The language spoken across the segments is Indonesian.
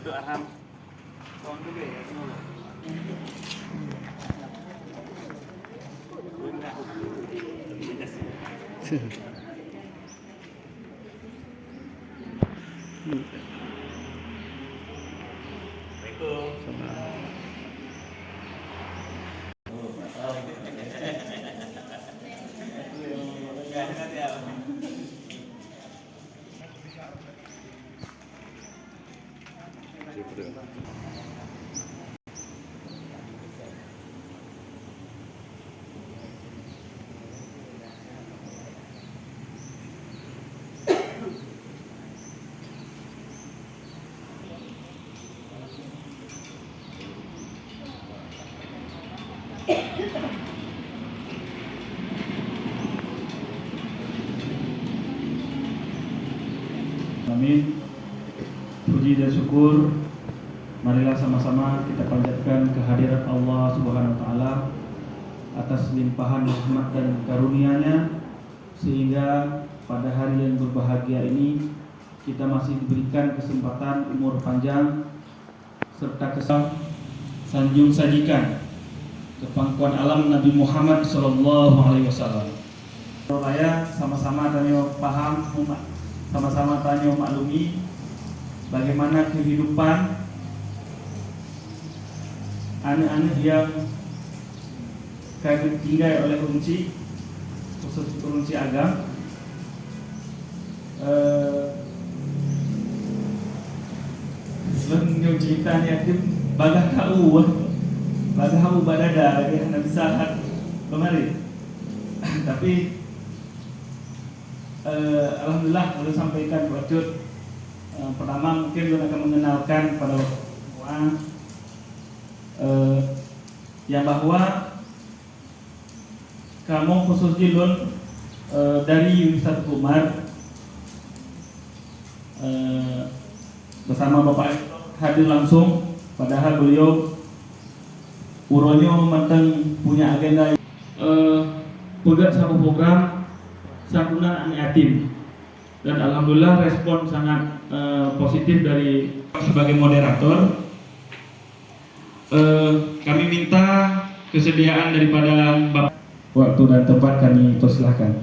itu Arham. Kawan juga ya, kenapa? Amin. Puji dan syukur marilah sama-sama kita panjatkan kehadirat Allah Subhanahu wa taala atas limpahan rahmat dan karunia-Nya sehingga pada hari yang berbahagia ini kita masih diberikan kesempatan umur panjang serta sanjung sajikan ke pangkuan alam Nabi Muhammad sallallahu alaihi wasallam. Saya sama-sama tanya paham, sama-sama tanya maklumi bagaimana kehidupan anak-anak yang kami tinggal oleh Unci, khusus Unci Agam. Sebelum cerita ni aku bagah kau badada lagi anak besar kemarin. Tapi alhamdulillah kalau sampaikan wajud pertama mungkin belum akan mengenalkan pada semua yang bahwa kamu khusus Jilun dari Universitas Umar bersama Bapak hadir langsung, padahal beliau uronyo menteng punya agenda pugat sama program santunan anak yatim, dan alhamdulillah respon sangat positif dari sebagai moderator. Kami minta kesediaan daripada Bapak. Waktu dan tempat kami persilahkan.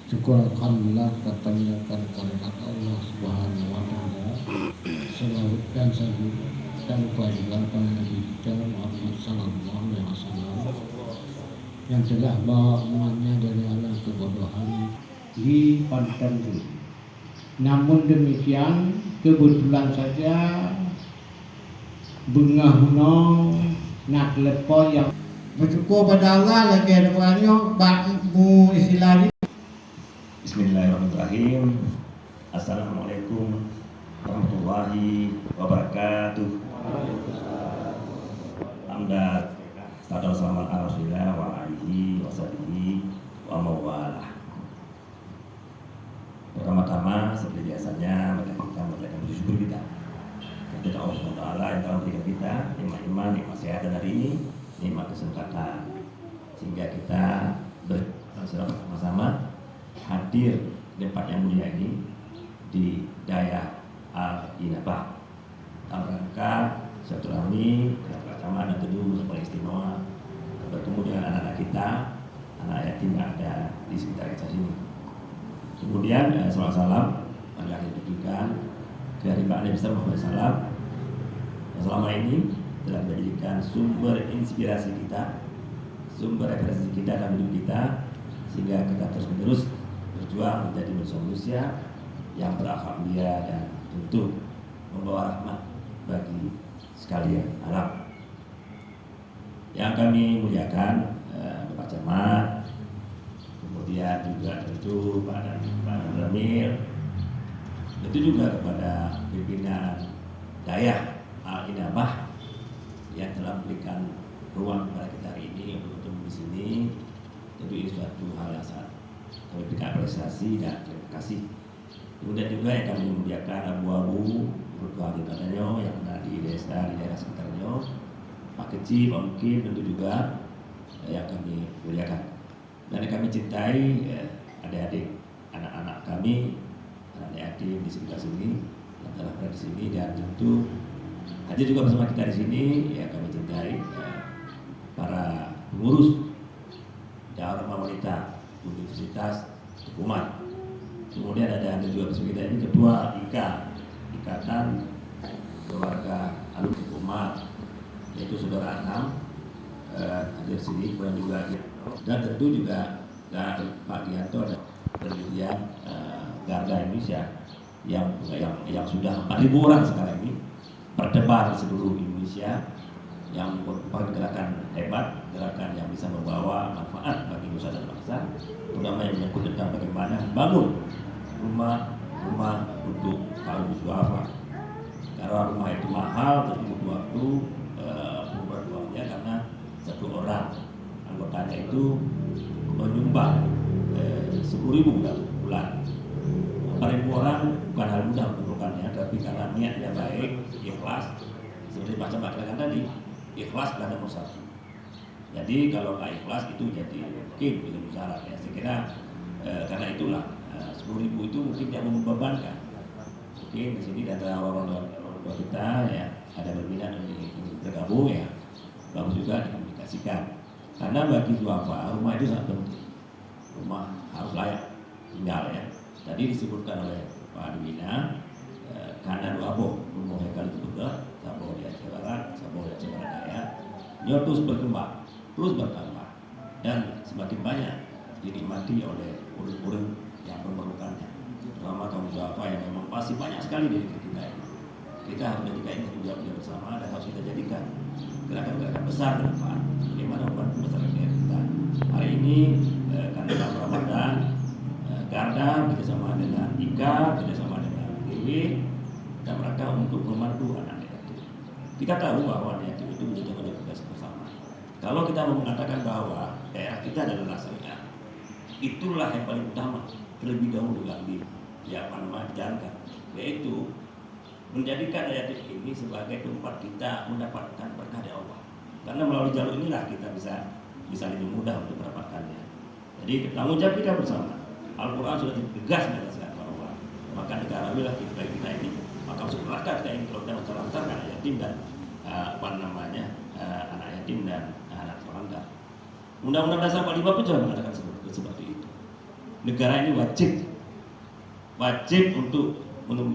Syukur alhamdulillah ketanyakan kepada Allah Subhanahu wa taala. Salawat dan salam dan kepada Nabi kita Muhammad sallallahu alaihi wasallam yang telah bawa umatnya dari alam kebodohan di Pantan. Namun demikian kebetulan saja Bungahuno nak lepo yang bersyukur pada Allah lagi ada banyak bakmu istilahnya. Bismillahirrahmanirrahim. Assalamualaikum warahmatullahi wabarakatuh. Hamdan pada selamat Rasulullah wa alihi washabihi wa mawalah. Pertama-tama seperti biasanya mari kita mengucapkan bersyukur kita kepada Allah SWT yang telah memberikan kita nikmat iman, nikmat sehat dan hari ini nikmat kesempatan sehingga kita bersama-sama hadir di tempat yang mulia ini di Daya Al-Inabah dalam rangka silaturahmi kebersamaan dan teduh yang paling istimewa bertemu dengan anak-anak kita, anak yatim yang ada di sekitar kita sini. Kemudian salam marilah kita tujukan dari Pak Nabi Muhammad SAW yang selama ini telah menjadikan sumber inspirasi kita, sumber referensi kita dalam hidup kita, sehingga kita terus-menerus berjuang menjadi manusia yang berakhlak mulia dan tentu membawa rahmat bagi sekalian alam. Yang kami muliakan Bapak Camat, kemudian juga tentu Pak Ramil, itu juga kepada pimpinan Daya Al-Inabah yang telah memberikan ruang kepada kita hari ini untuk bertemu di sini. Tentu ini suatu hal yang sangat kami berikan apresiasi dan terima kasih. Kemudian juga yang kami muliakan abu-abu berdoa di padanya yang ada di desa, di daerah sekitarnya, Pak Kecil, Pak Mukim, tentu juga yang kami muliakan dan yang kami cintai adik-adik, anak-anak kami, anak yatim di sekitar sini yang telah berada di sini, dan tentu hadir juga bersama kita di sini ya kami cintai para pengurus Dharma Wanita Universitas Tukuman. Kemudian ada juga bersama kita ini Ketua Ikatan Keluarga Alumni Tukuman, yaitu Saudara Anam hadir sini, kemudian juga dan tentu juga Pak Gianto dan penelitian Garda Indonesia yang sudah 4.000 orang sekarang ini berdebar di seluruh Indonesia, yang merupakan gerakan hebat, gerakan yang bisa membawa manfaat bagi nusa dan bangsa, terutama yang menyangkut tentang bagaimana membangun rumah untuk kaum duafa. Karena rumah itu mahal, tapi butuh waktu membuat uangnya, karena satu orang anggotanya itu menyumbang 10.000 bulan. 4.000 orang bukan hal mudah mengumpulkannya, tapi karena niatnya baik, ikhlas, seperti baca katakan tadi, ikhlas pada nomor 1. Jadi kalau nggak ikhlas itu jadi mungkin bisa syarat ya. Saya kira karena itulah 10.000 itu mungkin tidak membebankan. Mungkin di sini ada orang-orang tua kita ya, ada berminat untuk bergabung ya, bagus juga dikomunikasikan. Karena bagi duafa rumah itu sangat penting. Rumah harus layak tinggal ya. Tadi disebutkan oleh Pak Dwina, karena duaboh rumah hekal itu juga, Sabo di Aceh Barat, Sabo di Aceh Barat Daya, dia terus berkembang, terus bertambah, dan semakin banyak dinikmati oleh murid-murid yang memerlukannya. Terutama kaum duafa yang memang pasti banyak sekali di negeri kita ini. Kita harus jadikan ini tanggung jawab bersama, dan harus kita jadikan gerakan-gerakan besar ke depan. Bagaimana membantu masyarakat kita. Hari ini karena bulan Ramadan, Garda bersama dengan IKA, bersama dengan IW, dan mereka untuk membantu anak yatim. Kita tahu bahwa anak yatim itu menjadi tugas bersama. Kalau kita mau mengatakan bahwa daerah kita adalah syariah, itulah yang paling utama terlebih dahulu lagi dijalankan, yaitu menjadikan anak yatim ini sebagai tempat kita mendapatkan berkah dari Allah. Karena melalui jalur inilah kita bisa lebih mudah untuk mendapatkannya. Jadi tanggung jawab kita bersama. Al-Quran sudah tegas menegaskan bahwa maka negara wilayah kita ini, maka masyarakat kita ini kalau kita melantarkan anak yatim dan anak yatim dan anak terlantar. Undang-Undang Dasar 45 pun sudah mengatakan seperti itu. Negara ini wajib untuk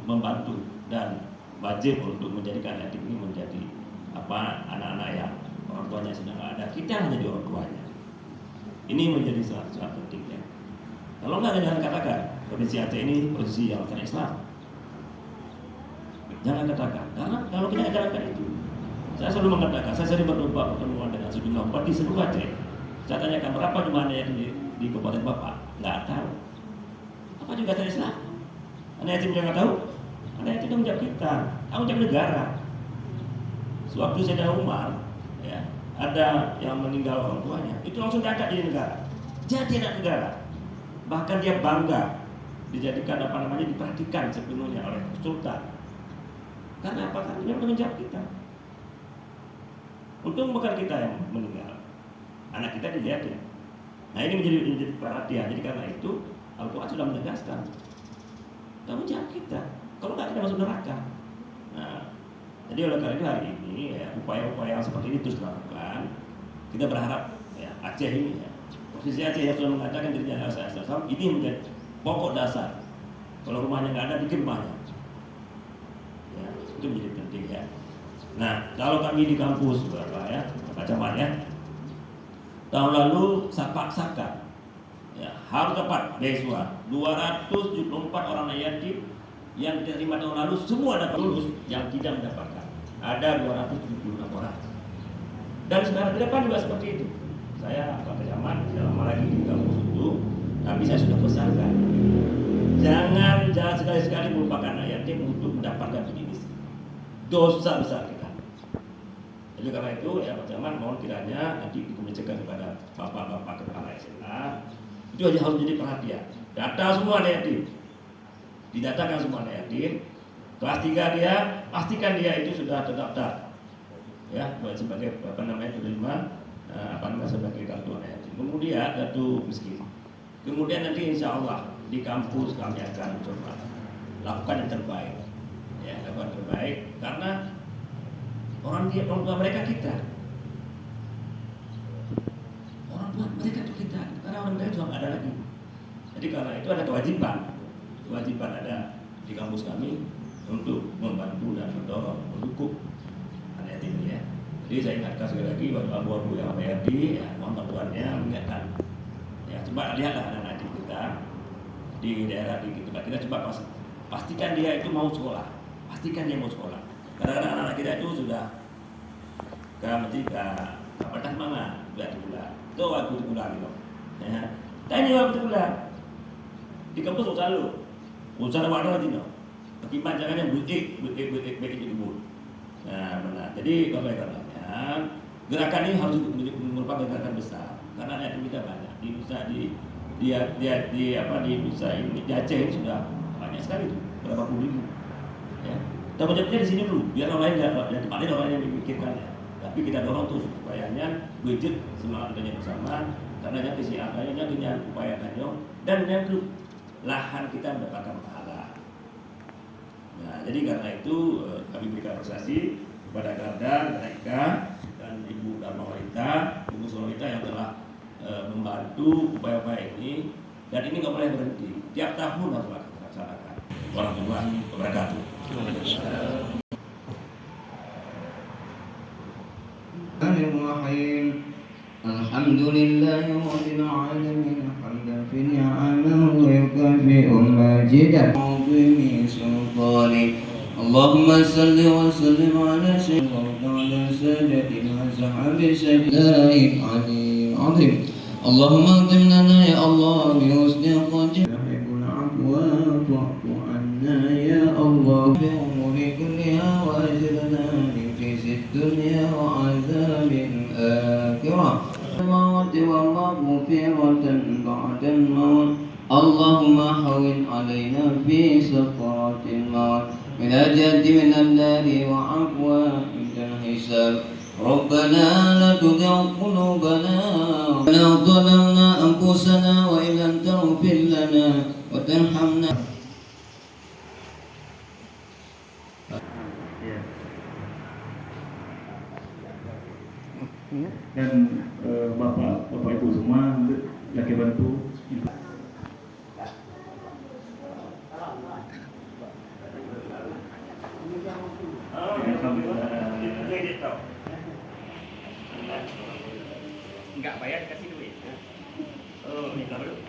membantu dan wajib untuk menjadikan anak yatim ini menjadi anak-anak yang orang tuanya sedang ada. Kita menjadi orang tuanya. Ini menjadi sangat penting ya. Kalau nggak, jangan katakan provinsi Aceh ini provinsi yang bukan Islam. Jangan katakan, karena kalau kita katakan itu, saya selalu mengatakan, saya sering pertemuan dengan sejumlah umat di seluruh Aceh. Saya tanyakan berapa jumlahnya yang di Kabupaten Bapak, nggak tahu. Apa juga saya Islam? Anak yatim jangan tahu. Anak yatim tanggung jawab kita, tanggung jawab negara. Sewaktu Sayyidina Umar, ya, ada yang meninggal orang tuanya, itu langsung diangkat jadi negara, jadi anak negara. Bahkan dia bangga dijadikan diperhatikan sepenuhnya oleh Sultan. Karena apa? Karena dia menanggung jawab kita. Untung bukan kita yang meninggal, anak kita dilihat ya. Nah ini menjadi perhatian. Jadi karena itu Al-Quran sudah menegaskan tanggung jawab kita. Kalau nggak kita masuk neraka. Nah, jadi oleh karena itu hari ini ya, upaya-upaya seperti ini terus dilakukan. Kita berharap ya, Aceh ini ya, Provinsi Aceh yang sudah mengatakan dirinya adalah Islam, ini menjadi pokok dasar. Kalau rumahnya nggak ada, bikin rumahnya. Ya, itu menjadi penting ya. Nah, kalau kami di kampus berapa ya, Pak Camat ya, tahun lalu Sapak-Saka, ya, harus dapat beasiswa 274 orang yatim yang diterima tahun lalu semua dapat lulus, yang tidak mendapatkan ada 276 orang. Dan sekarang ke depan juga seperti itu. Saya Pak Camat tidak lama lagi di kampus itu, tapi saya sudah pesankan, jangan sekali-sekali melupakan anak yatim untuk mendapatkan pendidikan. Dosa besar kita. Jadi karena itu ya Pak Camat mohon kiranya nanti dikomunikasikan kepada bapak-bapak kepala SMA, itu aja harus menjadi perhatian. Data semua anak yatim, didatakan semua anak yatim. Kelas 3 dia, pastikan dia itu sudah terdaftar, ya sebagai penerima sebagai kartu anak yatim. Kemudian kartu miskin. Kemudian nanti insya Allah di kampus kami akan coba lakukan yang terbaik, ya, lakukan yang terbaik karena orang tua mereka kita, orang tua mereka itu kita, karena orang mereka juga nggak ada lagi. Jadi karena itu ada kewajiban ada di kampus kami untuk membantu dan mendorong, mendukung anak yatim ini ya. Jadi saya ingatkan sekali lagi buat abu-abu yang HPRD, ya, mohon bantuannya mengingatkan. Ya, coba lihatlah anak-anak yatim kita di daerah di tempat kita, coba pastikan dia itu mau sekolah, pastikan dia mau sekolah. Karena anak-anak kita itu sudah kapal mana, sudah sekolah. Itu waktu sekolah gitu. Ya. Tanya waktu sekolah di kampus usah wadah lagi no. Akibat jangan yang butik itu dibut. Nah, benar. Jadi kalau gerakan ini harus merupakan gerakan besar karena anak kita banyak di Nusa di Nusa ini di Aceh ini sudah banyak sekali tuh, berapa puluh ribu. Ya. Tapi di sini dulu, biar orang lain dan tempat lain orang lain yang memikirkan ya. Tapi kita dorong tuh supayanya wujud semangat kerja bersama karena yang kesiapannya dengan upaya kanyong dan yang itu lahan kita mendapatkan pahala. Nah, jadi karena itu kami berikan apresiasi kepada Garda, Eka, dan Ibu Dharma Wanita, Ibu Sulawita yang telah membantu upaya-upaya ini dan ini nggak boleh berhenti. Tiap tahun harus dilaksanakan. Warahmatullahi wabarakatuh. Alhamdulillahi rabbil alamin hamdan fi ni'amahu wa yukafi'u majidah min sultani Allahumma salli wa sallim ala sayyidina sahabi sayyidina Ali azim Allahumma qim lana ya Allah bi husni qadri yuhibbul afwa fa'fu anna ya Allah bi umuri kulliha wa ajrna min khizyid dunya wa azabil akhirah الموت ومغفرة بعد الموت اللهم هون علينا في سكرات الموت ونجاة من النار وعفوا عند الحساب ربنا لا تزغ قلوبنا ولا ظلمنا أنفسنا وإن لم تغفر لنا وترحمنا dan bapak ibu semua lagi bantu. Enggak bayar kasih duit. Oh, minta dulu.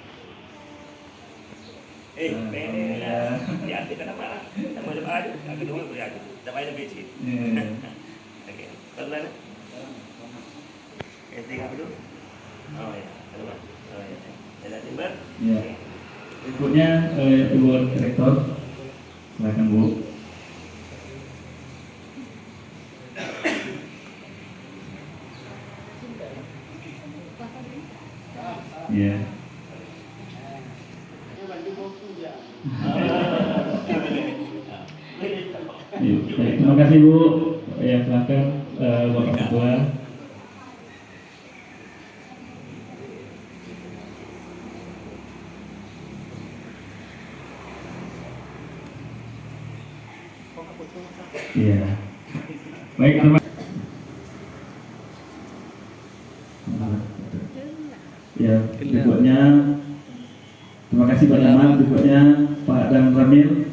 Ya, kita nama aja. Aku dulu ya. Tak bayar lebih sih. Oke. Pelan. Tinggal dulu. Oh ya, oh ya. Ada timber? Ya. Berikutnya Ibu Direktur, silakan Bu. Ya. Terima kasih Bu. Ya, silakan Bapak Ketua. Iya. Baik, terima kasih. Ya, berikutnya terima kasih Pak Yaman, berikutnya Pak Dan Ramil.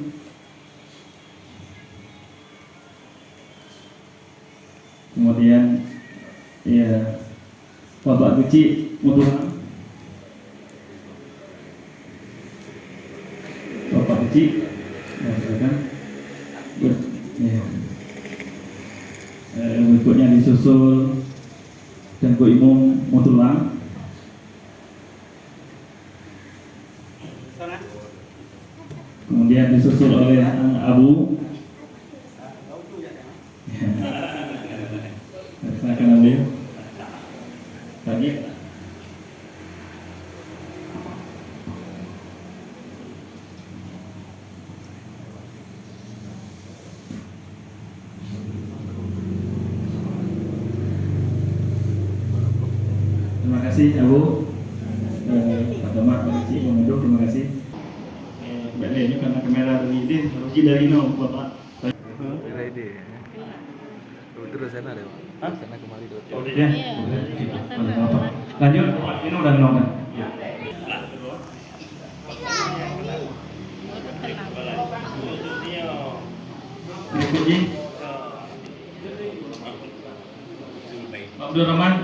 Kemudian ya Bapak Guci Mutuhan. Bapak Guci. Ya, silakan. Ya. Berikutnya disusul Tengku Imam Mutulang. Kemudian disusul oleh Abu. Ya. Silakan Abu. Tadi. Terima kasih Abu. Pak Tomar, Pak Cik, Bang Edo, terima kasih. Balik ni karena kamera ini harus dari no Bapak. Ada ide. Terus sana deh. Sana kemari dulu. Oh dia. Lanjut, ini udah nonton. Berikutnya, Pak Abdul Rahman.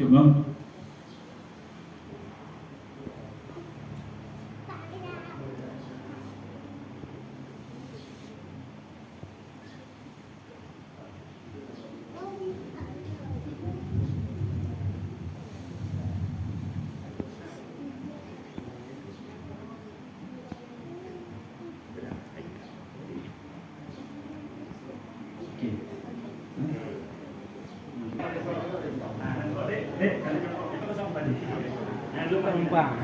Cukup. Penumpang.